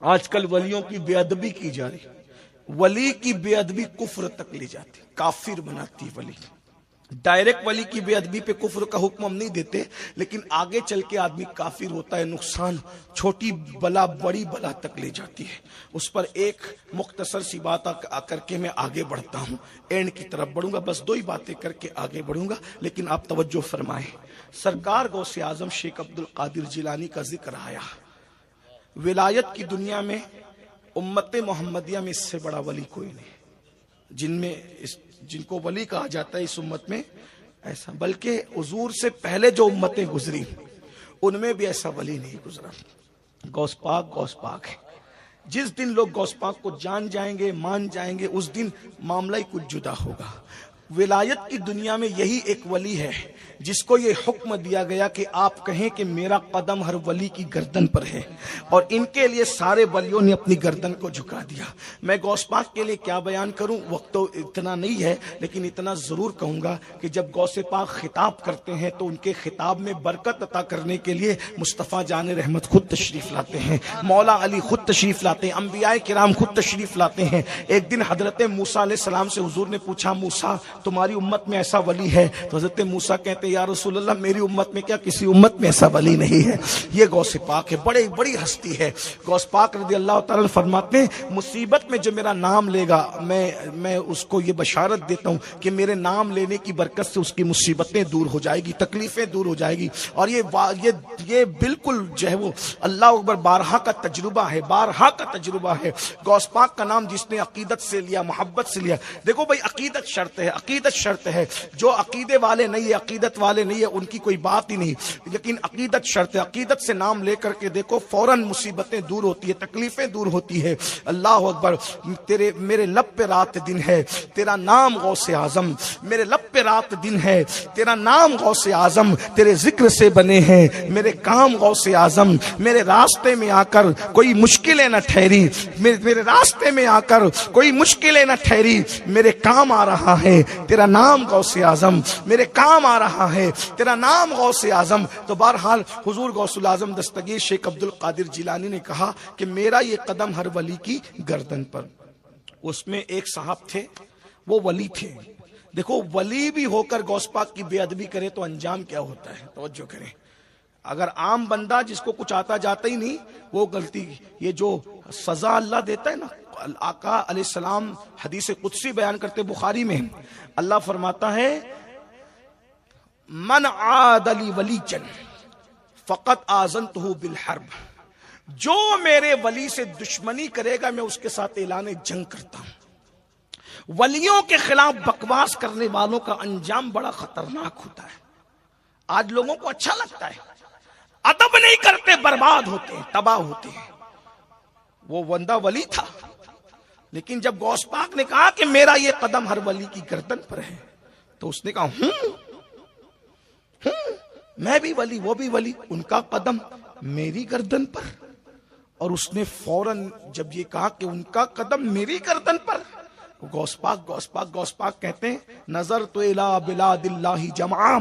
آج کل ولیوں کی بے ادبی کی جا رہی، ولی کی بے ادبی کفر تک لے جاتی، کافر بناتی ولی۔ ڈائریکٹ ولی کی بے ادبی پہ کفر کا حکم ہم نہیں دیتے، لیکن آگے چل کے آدمی کافر ہوتا ہے، نقصان چھوٹی بلا بڑی بلا تک لے جاتی ہے۔ اس پر ایک مختصر سی بات کر کے میں آگے بڑھتا ہوں، اینڈ کی طرف بڑھوں گا، بس 2 ہی باتیں کر کے آگے بڑھوں گا، لیکن آپ توجہ فرمائیں۔ سرکار غوث اعظم شیخ عبد القادر جیلانی کا ذکر آیا۔ ولایت کی دنیا میں امت محمدیہ میں اس سے بڑا ولی کوئی نہیں، جن کو ولی کہا جاتا ہے اس امت میں ایسا، بلکہ حضور سے پہلے جو امتیں گزری ان میں بھی ایسا ولی نہیں گزرا۔ غوث پاک ہے۔ جس دن لوگ غوث پاک کو جان جائیں گے، مان جائیں گے، اس دن معاملہ ہی کچھ جدا ہوگا۔ ولایت کی دنیا میں یہی ایک ولی ہے جس کو یہ حکم دیا گیا کہ آپ کہیں کہ میرا قدم ہر ولی کی گردن پر ہے، اور ان کے لیے سارے ولیوں نے اپنی گردن کو جھکا دیا۔ میں غوث پاک کے لیے کیا بیان کروں، وقت تو اتنا نہیں ہے، لیکن اتنا ضرور کہوں گا کہ جب غوث پاک خطاب کرتے ہیں تو ان کے خطاب میں برکت عطا کرنے کے لیے مصطفیٰ جان رحمت خود تشریف لاتے ہیں، مولا علی خود تشریف لاتے ہیں، انبیاء کرام خود تشریف لاتے ہیں۔ ایک دن حضرت موسیٰ علیہ السلام سے حضور نے پوچھا، موسیٰ تمہاری امت میں ایسا ولی ہے؟ تو حضرت موسیٰ کہتے ہیں، یا رسول اللہ میری امت میں کیا کسی امت میں ایسا ولی نہیں ہے۔ یہ غوث پاک ہے، بڑی ہستی ہے۔ غوث پاک رضی اللہ تعالیٰ فرماتے ہیں، مصیبت میں جو میرا نام لے گا میں اس کو یہ بشارت دیتا ہوں کہ میرے نام لینے کی برکت سے اس کی مصیبتیں دور ہو جائے گی، تکلیفیں دور ہو جائے گی۔ اور یہ بالکل جو ہے وہ اللہ اکبر بارہا کا تجربہ ہے۔ غوث پاک کا نام جس نے عقیدت سے لیا، محبت سے لیا۔ دیکھو بھائی، عقیدت شرط ہے۔ جو عقیدے والے نہیں ہے، عقیدت والے نہیں ہے، ان کی کوئی بات ہی نہیں، لیکن عقیدت شرط ہے۔ عقیدت سے نام لے کر کے دیکھو، فوراً مصیبتیں دور ہوتی ہے، تکلیفیں دور ہوتی ہے۔ اللہ اکبر۔ میرے لب پہ رات دن ہے تیرا نام غوث اعظم، میرے لب پہ رات دن ہے تیرا نام غوث اعظم، تیرے ذکر سے بنے ہیں میرے کام غوث اعظم۔ میرے راستے میں آ کر کوئی مشکلیں نہ ٹھہری، میرے راستے میں آ کر کوئی مشکلیں نہ ٹھہری، میرے کام آ رہا ہے تیرا نام غوث اعظم، میرے کام آ رہا ہے تیرا نام غوث اعظم۔ تو بہرحال حضور غوث الاعظم دستگیر شیخ عبد القادر جیلانی نے کہا کہ میرا یہ قدم ہر ولی کی گردن پر۔ اس میں ایک صاحب تھے، وہ ولی تھے۔ دیکھو، ولی بھی ہو کر غوث پاک کی بے ادبی کرے تو انجام کیا ہوتا ہے، توجہ کریں۔ اگر عام بندہ جس کو کچھ آتا جاتا ہی نہیں، وہ غلطی، یہ جو سزا اللہ دیتا ہے نا، آقا علیہ السلام حدیث قدسی بیان کرتے بخاری میں، اللہ فرماتا ہے، من عاد لی ولیجا فقد آذنتہ بالحرب، جو میرے ولی سے دشمنی کرے گا میں اس کے ساتھ اعلان جنگ کرتا ہوں۔ ولیوں کے خلاف بکواس کرنے والوں کا انجام بڑا خطرناک ہوتا ہے۔ آج لوگوں کو اچھا لگتا ہے، ادب نہیں کرتے، برباد ہوتے ہیں، تباہ ہوتے ہیں۔ وہ بندہ ولی تھا، لیکن جب غوث پاک نے کہا کہ میرا یہ قدم ہر ولی کی گردن پر ہے، تو اس نے کہا میں بھی ولی، وہ بھی ولی، ان کا قدم میری گردن پر۔ اور اس نے فوراً جب یہ کہا کہ ان کا قدم میری گردن پر، غوث پاک کہتے ہیں، نظر تو الی بلاد اللہ جمعا،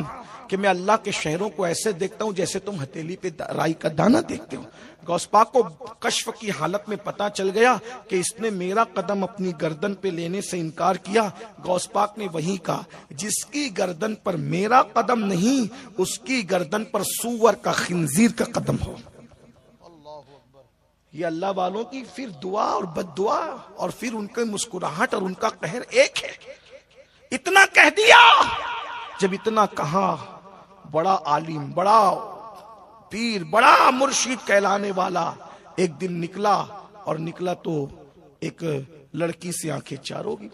کہ میں اللہ کے شہروں کو ایسے دیکھتا ہوں جیسے تم ہتھیلی پہ رائی کا دانہ دیکھتے ہو۔ غوث پاک کو کشف کی حالت میں پتا چل گیا کہ اس نے میرا قدم اپنی گردن پہ لینے سے انکار کیا۔ غوث پاک نے وہی کہا، جس کی گردن پر میرا قدم نہیں، اس کی گردن پر سور کا، خنزیر کا قدم ہو۔ یہ اللہ والوں کی پھر دعا اور بد دعا، اور پھر ان کی مسکراہٹ اور ان کا قہر ایک ہے۔ اتنا کہہ دیا، جب اتنا کہا، بڑا عالم، بڑا پیر، بڑا مرشد کہلانے والا ایک دن نکلا، اور نکلا تو ایک لڑکی سے آنکھیں چار ہوگی،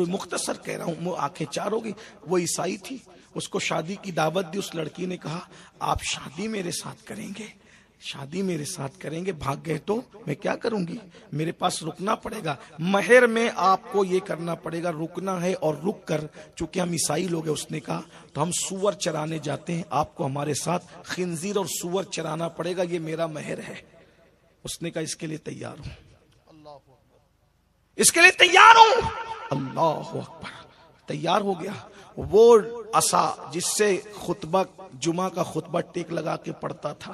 مختصر کہہ رہا ہوں، آنکھیں چار ہوگی۔ وہ عیسائی تھی، اس کو شادی کی دعوت دی۔ اس لڑکی نے کہا، آپ شادی میرے ساتھ کریں گے؟ شادی میرے ساتھ کریں گے؟ بھاگ گئے تو میں کیا کروں گی، میرے پاس رکنا پڑے گا، مہر میں آپ کو یہ کرنا پڑے گا، رکنا ہے، اور رک کر، چونکہ ہم عیسائی لوگ ہیں، اس نے کہا تو ہم سور چرانے جاتے ہیں، آپ کو ہمارے ساتھ خنزیر اور سور چرانا پڑے گا، یہ میرا مہر ہے۔ اس نے کہا اس کے لیے تیار ہوں، اس کے لیے تیار ہوں۔ اللہ اکبر، تیار ہو گیا۔ وہ عصا جس سے خطبہ، جمعہ کا خطبہ ٹیک لگا کے پڑھتا تھا،